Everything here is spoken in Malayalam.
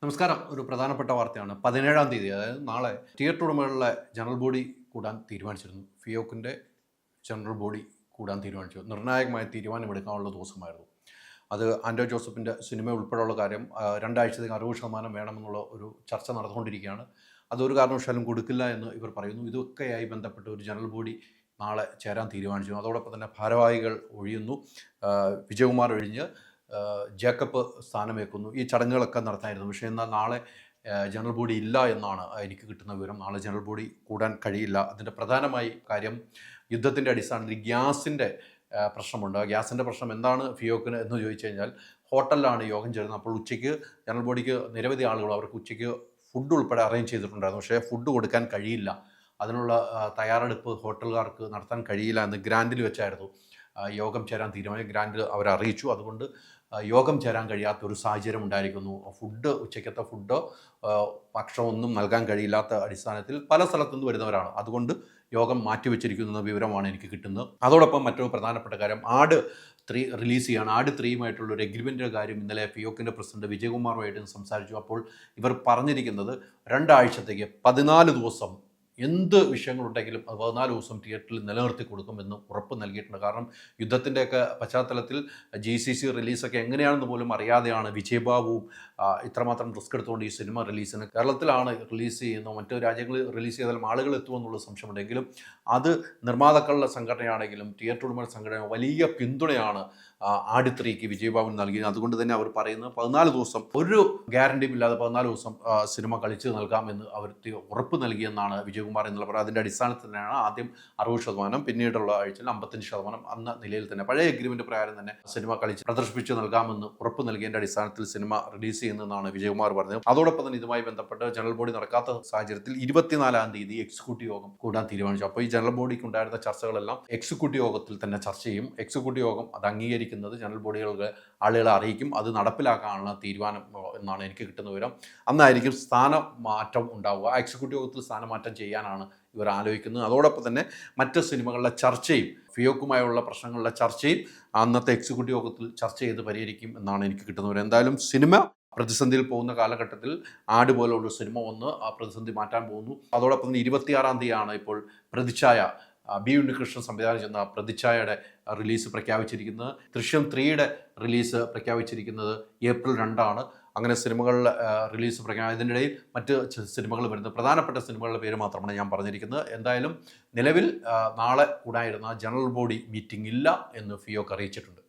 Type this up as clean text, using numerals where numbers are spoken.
നമസ്കാരം. ഒരു പ്രധാനപ്പെട്ട വാർത്തയാണ്. 17-ാം തീയതി, അതായത് നാളെ തിയേറ്റർ ഉടമകളുടെ ജനറൽ ബോഡി കൂടാൻ തീരുമാനിച്ചിരുന്നു. ഫിയോക്കിൻ്റെ ജനറൽ ബോഡി കൂടാൻ തീരുമാനിച്ചു. നിർണായകമായ തീരുമാനമെടുക്കാനുള്ള ദിവസമായിരുന്നു അത്. ആൻഡോ ജോസഫിൻ്റെ സിനിമ ഉൾപ്പെടെയുള്ള കാര്യം 2 ആഴ്ചത്തേക്ക് 60% വേണമെന്നുള്ള ഒരു ചർച്ച നടന്നുകൊണ്ടിരിക്കുകയാണ്. അതൊരു കാരണവശാലും കൊടുക്കില്ല എന്ന് ഇവർ പറയുന്നു. ഇതൊക്കെയായി ബന്ധപ്പെട്ട് ഒരു ജനറൽ ബോഡി നാളെ ചേരാൻ തീരുമാനിച്ചു. അതോടൊപ്പം തന്നെ ഭാരവാഹികൾ ഒഴിയുന്നു. വിജയകുമാർ ഒഴിഞ്ഞ് ജേക്കബ് സ്ഥാനമേൽക്കുന്നു. ഈ ചടങ്ങുകളൊക്കെ നടത്തായിരുന്നു. പക്ഷേ എന്നാൽ നാളെ ജനറൽ ബോഡി ഇല്ല എന്നാണ് എനിക്ക് കിട്ടുന്ന വിവരം. നാളെ ജനറൽ ബോഡി കൂടാൻ കഴിയില്ല. അതിൻ്റെ പ്രധാനമായി കാര്യം യുദ്ധത്തിൻ്റെ അടിസ്ഥാനത്തിൽ ഗ്യാസിൻ്റെ പ്രശ്നമുണ്ട്. ഗ്യാസിൻ്റെ പ്രശ്നം എന്താണ് ഫിയോക്കിന് എന്ന് ചോദിച്ചു കഴിഞ്ഞാൽ, ഹോട്ടലിലാണ് യോഗം ചേരുന്നത്. അപ്പോൾ ഉച്ചയ്ക്ക് ജനറൽ ബോഡിക്ക് നിരവധി ആളുകൾ അവർക്ക് ഉച്ചയ്ക്ക് ഫുഡ് ഉൾപ്പെടെ അറേഞ്ച് ചെയ്തിട്ടുണ്ടായിരുന്നു. പക്ഷേ ഫുഡ് കൊടുക്കാൻ കഴിയില്ല. അതിനുള്ള തയ്യാറെടുപ്പ് ഹോട്ടലുകാർക്ക് നടത്താൻ കഴിയില്ല എന്ന് ഗ്രാൻഡിൽ വെച്ചായിരുന്നു യോഗം ചേരാൻ തീരുമാനം. ഗ്രാൻഡ് അവരറിയിച്ചു. അതുകൊണ്ട് യോഗം ചേരാൻ കഴിയാത്തൊരു സാഹചര്യം ഉണ്ടായിരിക്കുന്നു. ഉച്ചയ്ക്കത്തെ ഫുഡോ ഭക്ഷണമൊന്നും നൽകാൻ കഴിയില്ലാത്ത അടിസ്ഥാനത്തിൽ പല സ്ഥലത്തുനിന്ന് വരുന്നവരാണ്. അതുകൊണ്ട് യോഗം മാറ്റിവെച്ചിരിക്കുന്ന വിവരമാണ് എനിക്ക് കിട്ടുന്നത്. അതോടൊപ്പം മറ്റൊരു പ്രധാനപ്പെട്ട കാര്യം, ആട് 3 റിലീസ് ചെയ്യാണ്. ആട് 3യുമായിട്ടുള്ള ഒരു എഗ്രിമെൻ്റിൻ്റെ കാര്യം ഇന്നലെ ഫിയോക്കിൻ്റെ പ്രസിഡന്റ് വിജയകുമാറുമായിട്ട് സംസാരിച്ചു. അപ്പോൾ ഇവർ പറഞ്ഞിരിക്കുന്നത് 2 ആഴ്ചത്തേക്ക് 14 ദിവസം എന്ത് വിഷയങ്ങളുണ്ടെങ്കിലും 14 ദിവസം തിയേറ്ററിൽ നിലനിർത്തി കൊടുക്കുമെന്ന് ഉറപ്പ് നൽകിയിട്ടുണ്ട്. കാരണം യുദ്ധത്തിൻ്റെയൊക്കെ പശ്ചാത്തലത്തിൽ GCC റിലീസൊക്കെ എങ്ങനെയാണെന്ന് പോലും അറിയാതെയാണ് വിജയബാബുവും ഇത്രമാത്രം റിസ്ക് എടുത്തുകൊണ്ട് ഈ സിനിമ റിലീസിന് കേരളത്തിലാണ് റിലീസ് ചെയ്യുന്നത്. മറ്റു രാജ്യങ്ങളിൽ റിലീസ് ചെയ്താലും ആളുകൾ എത്തുമെന്നുള്ള സംശയമുണ്ടെങ്കിലും അത് നിർമ്മാതാക്കളുടെ സംഘടനയാണെങ്കിലും തിയേറ്റർ ഉടമകളുടെ സംഘടന വലിയ പിന്തുണയാണ് ആട് 3ക്ക് വിജയബാബുവിന് നൽകിയത്. അതുകൊണ്ട് തന്നെ അവർ പറയുന്നത് 14 ദിവസം ഒരു ഗ്യാരണ്ടിയും ഇല്ലാതെ 14 ദിവസം സിനിമ കളിച്ച് നൽകാമെന്ന് അവർ ഉറപ്പ് നൽകിയെന്നാണ് വിജയകുമാർ എന്നുള്ള പറയുന്നത്. അതിൻ്റെ അടിസ്ഥാനത്തിൽ തന്നെയാണ് ആദ്യം 60%, പിന്നീടുള്ള ആഴ്ചയിൽ 55% എന്ന നിലയിൽ തന്നെ പഴയ എഗ്രിമെൻ്റ് പ്രകാരം തന്നെ സിനിമ കളിച്ച് പ്രദർശിപ്പിച്ച് നൽകാമെന്ന് ഉറപ്പ് നൽകിയതിൻ്റെ അടിസ്ഥാനത്തിൽ സിനിമ റിലീസ് ചെയ്യുന്നതെന്നാണ് വിജയകുമാർ പറഞ്ഞത്. അതോടൊപ്പം തന്നെ ഇതുമായി ബന്ധപ്പെട്ട് ജനറൽ ബോഡി നടക്കാത്ത സാഹചര്യത്തിൽ 24-ാം തീയതി എക്സിക്യൂട്ടീവ് യോഗം കൂടാൻ തീരുമാനിച്ചു. അപ്പോൾ ഈ ജനറൽ ബോഡിക്ക് ഉണ്ടായിരുന്ന ചർച്ചകളെല്ലാം എക്സിക്യൂട്ടീവ് യോഗത്തിൽ തന്നെ ചർച്ച ചെയ്യും. എക്സിക്യൂട്ടീവ് യോഗം അത് അംഗീകരിക്കുന്നത് ജനറൽ ബോഡികൾക്ക് ആളുകളെ അറിയിക്കും. അത് നടപ്പിലാക്കാനുള്ള തീരുമാനം എന്നാണ് എനിക്ക് കിട്ടുന്ന വിവരം. അന്നായിരിക്കും സ്ഥാനമാറ്റം ഉണ്ടാവുക. എക്സിക്യൂട്ടീവ് യോഗത്തിൽ സ്ഥാനമാറ്റം ചെയ്യാനാണ് ഇവർ ആലോചിക്കുന്നത്. അതോടൊപ്പം തന്നെ മറ്റ് സിനിമകളുടെ ചർച്ചയും ഫിയോക്കുമായുള്ള പ്രശ്നങ്ങളുടെ ചർച്ചയും അന്നത്തെ എക്സിക്യൂട്ടീവ് യോഗത്തിൽ ചർച്ച ചെയ്ത് പരിഹരിക്കും എന്നാണ് എനിക്ക് കിട്ടുന്ന വിവരം. എന്തായാലും സിനിമ പ്രതിസന്ധിയിൽ പോകുന്ന കാലഘട്ടത്തിൽ ആട് പോലുള്ള സിനിമ ഒന്ന് ആ പ്രതിസന്ധി മാറ്റാൻ പോകുന്നു. അതോടൊപ്പം തന്നെ 26-ാം തീയതിയാണ് ഇപ്പോൾ പ്രതിച്ഛായ ബി ഉണ്ണികൃഷ്ണൻ സംവിധാനം ചെയ്യുന്ന പ്രതിച്ഛായയുടെ റിലീസ് പ്രഖ്യാപിച്ചിരിക്കുന്നത്. ദൃശ്യം 3യുടെ റിലീസ് പ്രഖ്യാപിച്ചിരിക്കുന്നത് ഏപ്രിൽ 2 അങ്ങനെ സിനിമകളുടെ റിലീസ് ഇതിനിടയിൽ മറ്റ് സിനിമകൾ വരുന്നത്, പ്രധാനപ്പെട്ട സിനിമകളുടെ പേര് മാത്രമാണ് ഞാൻ പറഞ്ഞിരിക്കുന്നത്. എന്തായാലും നിലവിൽ നാളെ കൂടായിരുന്ന ജനറൽ ബോഡി മീറ്റിംഗ് ഇല്ല എന്ന് ഫിയോക്ക് അറിയിച്ചിട്ടുണ്ട്.